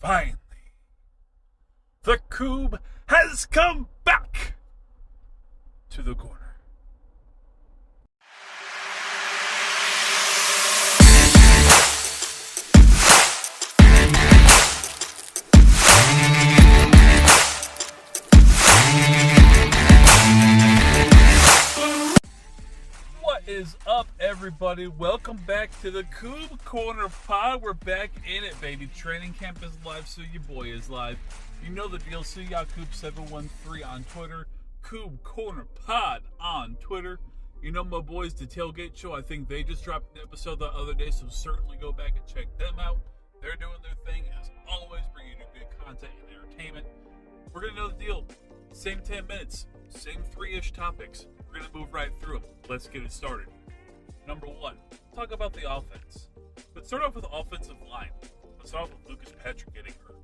Finally, the Coub has come back to the corner. What is up, everybody? Welcome back to the Coub Corner Pod. We're back in it, baby. Training camp is live, so your boy is live. You know the deal. See Coub713 on Twitter. Coub Corner Pod on Twitter. You know my boys, DaTailgate Show. I think they just dropped an episode the other day, so certainly go back and check them out. They're doing their thing, as always, bringing you good content and entertainment. We're going to know the deal. Same 10 minutes. Same 3-ish topics. We're going to move right through them. Let's get it started. Number one, talk about the offense. Let's start off with the offensive line. Let's start off with Lucas Patrick getting hurt.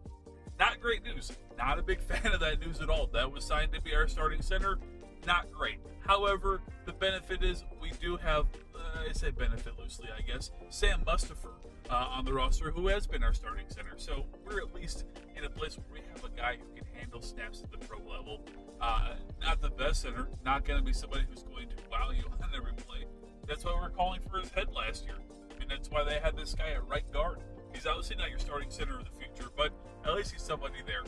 Not great news. Not a big fan of that news at all. That was signed to be our starting center. Not great. However, the benefit is we do have, I say benefit loosely, I guess, Sam Mustipher on the roster, who has been our starting center. So we're at least in a place where we have a guy who can handle snaps at the pro level. Not the best center, not going to be somebody who's going to wow you on every play. That's why we're calling for his head last year. I mean, that's why they had this guy at right guard. He's obviously not your starting center of the future, but at least he's somebody there.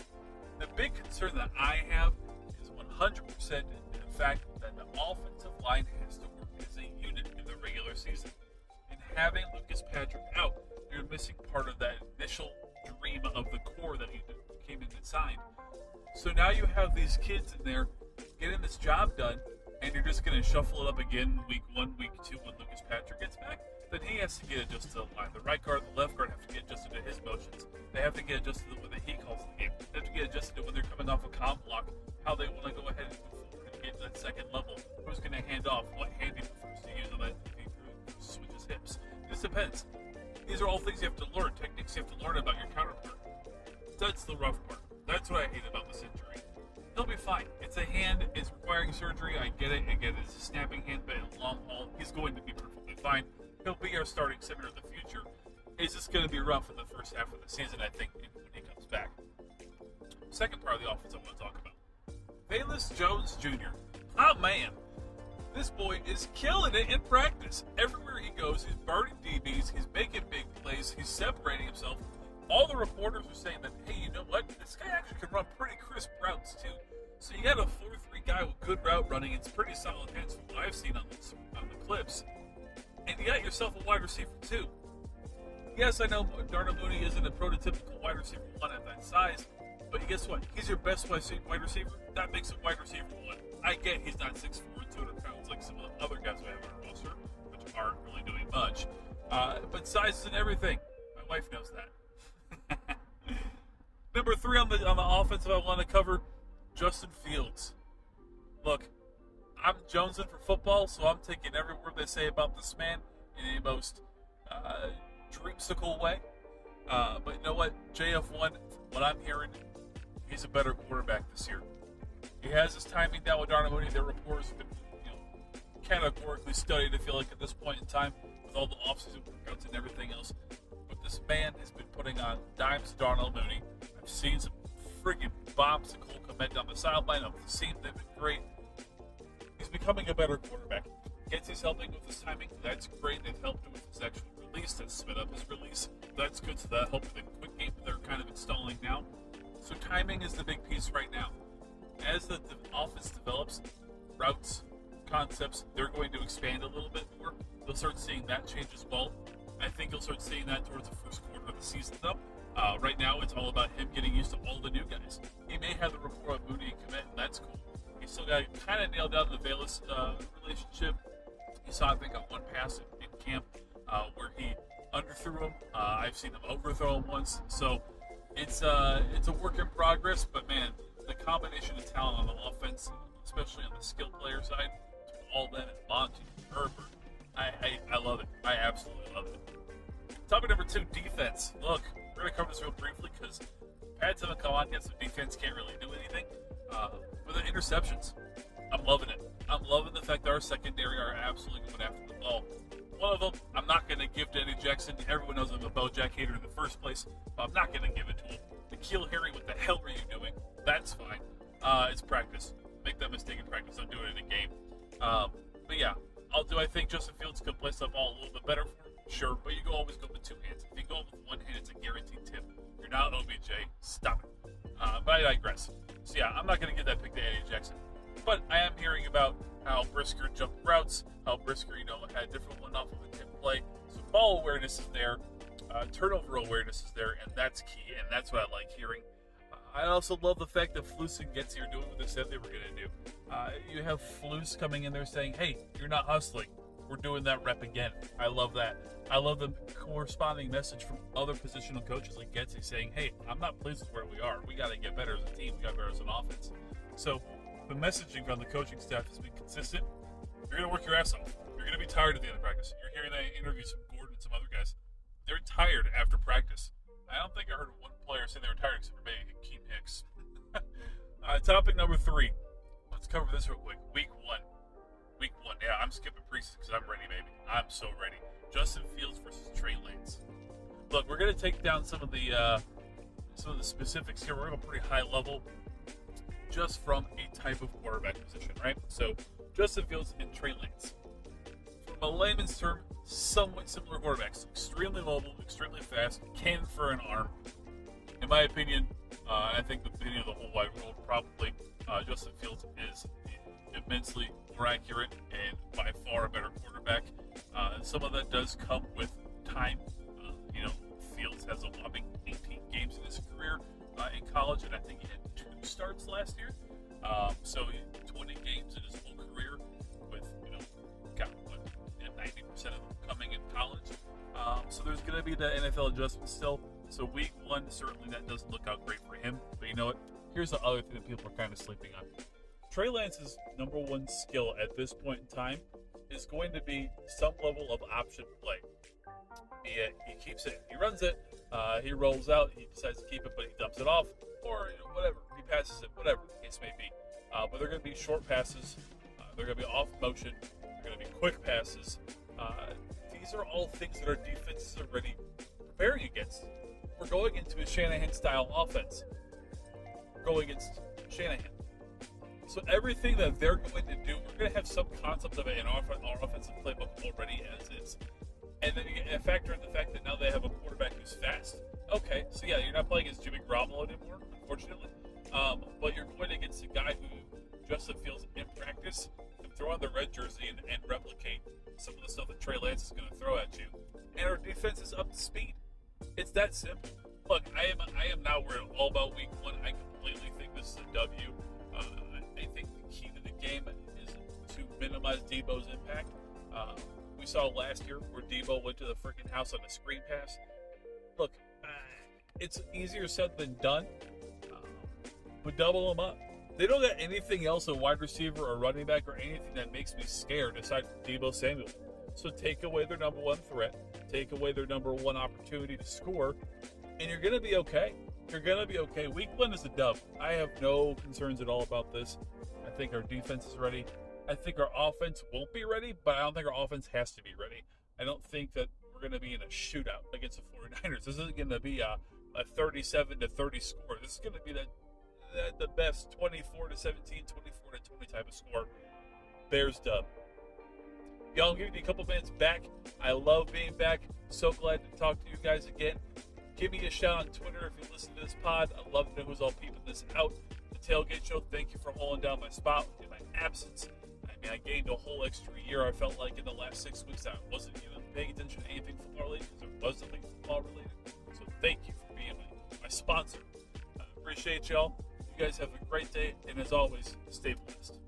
The big concern that I have is 100% in the fact that the offensive line has to work as a unit in the regular season. And having Lucas Patrick out, you're missing part of that initial dream of the core that you came in and signed. So now you have these kids in there getting this job done, and you're just going to shuffle it up again week 1, week 2 when Lucas Patrick gets back. Then he has to get adjusted to the line. The right guard and the left guard have to get adjusted to his motions. They have to get adjusted to the way that he calls the game. They have to get adjusted to when they're coming off a comp block, how they want to go ahead and move forward and get to that second level. Who's going to hand off? What hand he prefers to use on that if he switches hips. This depends. These are all things you have to learn, techniques you have to learn about your counterpart. That's the rough part. That's what I hate about this injury. He'll be fine. It's a hand. It's requiring surgery. I get it. It's a snapping hand, but in the long haul, he's going to be perfectly fine. He'll be our starting center in the future. It's just going to be rough in the first half of the season, I think, when he comes back. Second part of the offense I want to talk about. Velus Jones Jr. Oh, man. This boy is killing it in practice. Everywhere he goes, he's burning DBs. He's making big plays. He's separating himself. All the reporters are saying that, hey, you know what? This guy actually can run pretty crisp routes, too. So you got a 4-3 guy with good route running. It's pretty solid hands from what I've seen on the clips. And you got yourself a wide receiver, too. Yes, I know Darnell Mooney isn't a prototypical wide receiver 1 at that size, but guess what? He's your best wide receiver. That makes him wide receiver 1. I get he's not 6'4" and 200 pounds like some of the other guys we have on our roster, which aren't really doing much. But size isn't everything. My wife knows that. Number 3 on the offensive I want to cover, Justin Fields. Look, I'm jonesing for football, so I'm taking every word they say about this man in a most dreamsicle way. But you know what? JF1, from what I'm hearing, he's a better quarterback this year. He has his timing down with Darnell Mooney. Their reports have been, categorically studied, I feel like, at this point in time, with all the offseason workouts and everything else. But this man has been putting on dimes to Darnell Mooney. I've seen some friggin' bombs to Cole Kmet down the sideline. I've seen them been great. He's becoming a better quarterback. Getsy's helping with his timing. That's great. They've helped him with his actual release. That's sped up his release. That's good. So that helped with the quick game that they're kind of installing now. So timing is the big piece right now. As the offense develops, routes, concepts, they're going to expand a little bit more. You'll start seeing that change as well. I think you'll start seeing that towards the first quarter of the season, though. Right now, it's all about him getting used to all the new guys. He may have the rapport of Mooney and Kmet, and that's cool. He's still got to kind of nail down the Velus relationship. You saw, I think, on one pass in camp where he underthrew him. I've seen him overthrow him once. So it's a work in progress, but man, the combination of talent on the offense, especially on the skill player side, between all them and Monty, Herbert, I love it. I absolutely love it. Topic number 2, defense. Look, we're going to cover this real briefly because Pads haven't come on yet, so defense can't really do anything. For the interceptions, I'm loving it. I'm loving the fact that our secondary are absolutely going after the ball. one of them I'm not going to give to Eddie Jackson. Everyone knows I'm a Bojack hater in the first place, but I'm not going to give it to him. N'Keal Harry, what the hell were you doing? That's fine. It's practice. Make that mistake in practice. Don't do it in a game. But yeah, I think Justin Fields could place the ball a little bit better for him? Sure, but you always go with two hands. If you go with one hand, it's a guaranteed tip. You're not OBJ. Stop it. But I digress. So yeah, I'm not going to give that pick to Eddie Jackson. But I am hearing about how Brisker jumped routes, how Brisker, had a different one off of the tip play. So ball awareness is there, turnover awareness is there, and that's key, and that's what I like hearing. I also love the fact that Flus and Getz are doing what they said they were going to do. You have Flus coming in there saying, hey, you're not hustling. We're doing that rep again. I love that. I love the corresponding message from other positional coaches like Getz saying, hey, I'm not pleased with where we are. We got to get better as a team. We got to get better as an offense. So the messaging from the coaching staff has been consistent. You're going to work your ass off. You're going to be tired at the end of practice. You're hearing that interviews from Gordon and some other guys. They're tired after practice. I don't think I heard one player say they were tired except for maybe Keem Hicks. Topic number 3. Let's cover this real quick. Week 1. Yeah, I'm skipping preseason because I'm ready, baby. I'm so ready. Justin Fields versus Trey Lance. Look, we're going to take down some of the specifics here. We're going to go pretty high level just from a type of quarterback position, right? So, Justin Fields and Trey Lance. From a layman's term, somewhat similar quarterbacks. Extremely mobile, extremely fast, cannon for an arm. In my opinion, I think the opinion of the whole wide world, probably, Justin Fields is immensely more accurate and by far a better quarterback. Some of that does come with time. Fields has a whopping 18 games in his career in college, and I think he had 2 starts last year. So 20 games in his whole career with, 90% of them coming in college. So there's going to be that NFL adjustment still. So week 1, certainly that doesn't look out great for him. But you know what? Here's the other thing that people are kind of sleeping on. Trey Lance's number 1 skill at this point in time is going to be some level of option play. He keeps it, he runs it, he rolls out, he decides to keep it, but he dumps it off, or whatever, he passes it, whatever the case may be. But they're going to be short passes, they're going to be off motion, they're going to be quick passes. These are all things that our defenses are ready preparing against. We're going into a Shanahan-style offense. We're going against Shanahan. So everything that they're going to do, we're going to have some concept of it in our offensive playbook already as is. And then you factor in the fact that now they have a quarterback who's fast. Okay, so yeah, you're not playing against Jimmy Garoppolo anymore, unfortunately. But you're going against a guy who Justin Fields in practice can throw on the red jersey and replicate some of the stuff that Trey Lance is going to throw at you. And our defense is up to speed. It's that simple. Look, I am not worried all about week 1. I completely think this is a W. I think the key to the game is to minimize Debo's impact. We saw last year where Debo went to the freaking house on a screen pass. Look, it's easier said than done, but double them up. They don't got anything else, a wide receiver or running back or anything that makes me scared aside from Debo Samuel. So take away their number 1 threat, take away their number 1 opportunity to score, and you're going to be okay. You're going to be okay. Week 1 is a dub. I have no concerns at all about this. I think our defense is ready. I think our offense won't be ready, but I don't think our offense has to be ready. I don't think that we're going to be in a shootout against the 49ers. This isn't going to be a 37-30 score. This is going to be the best 24-17, 24-20 type of score. Bears dub. Y'all, I'm giving you a couple minutes back. I love being back. So glad to talk to you guys again. Give me a shout on Twitter if you listen to this pod. I'd love to know who's all peeping this out. The Tailgate Show, thank you for holding down my spot in my absence. I gained a whole extra year. I felt like in the last 6 weeks I wasn't even paying attention to anything football related because there was nothing football related. So thank you for being my sponsor. I appreciate y'all. You guys have a great day, and as always, stay blessed.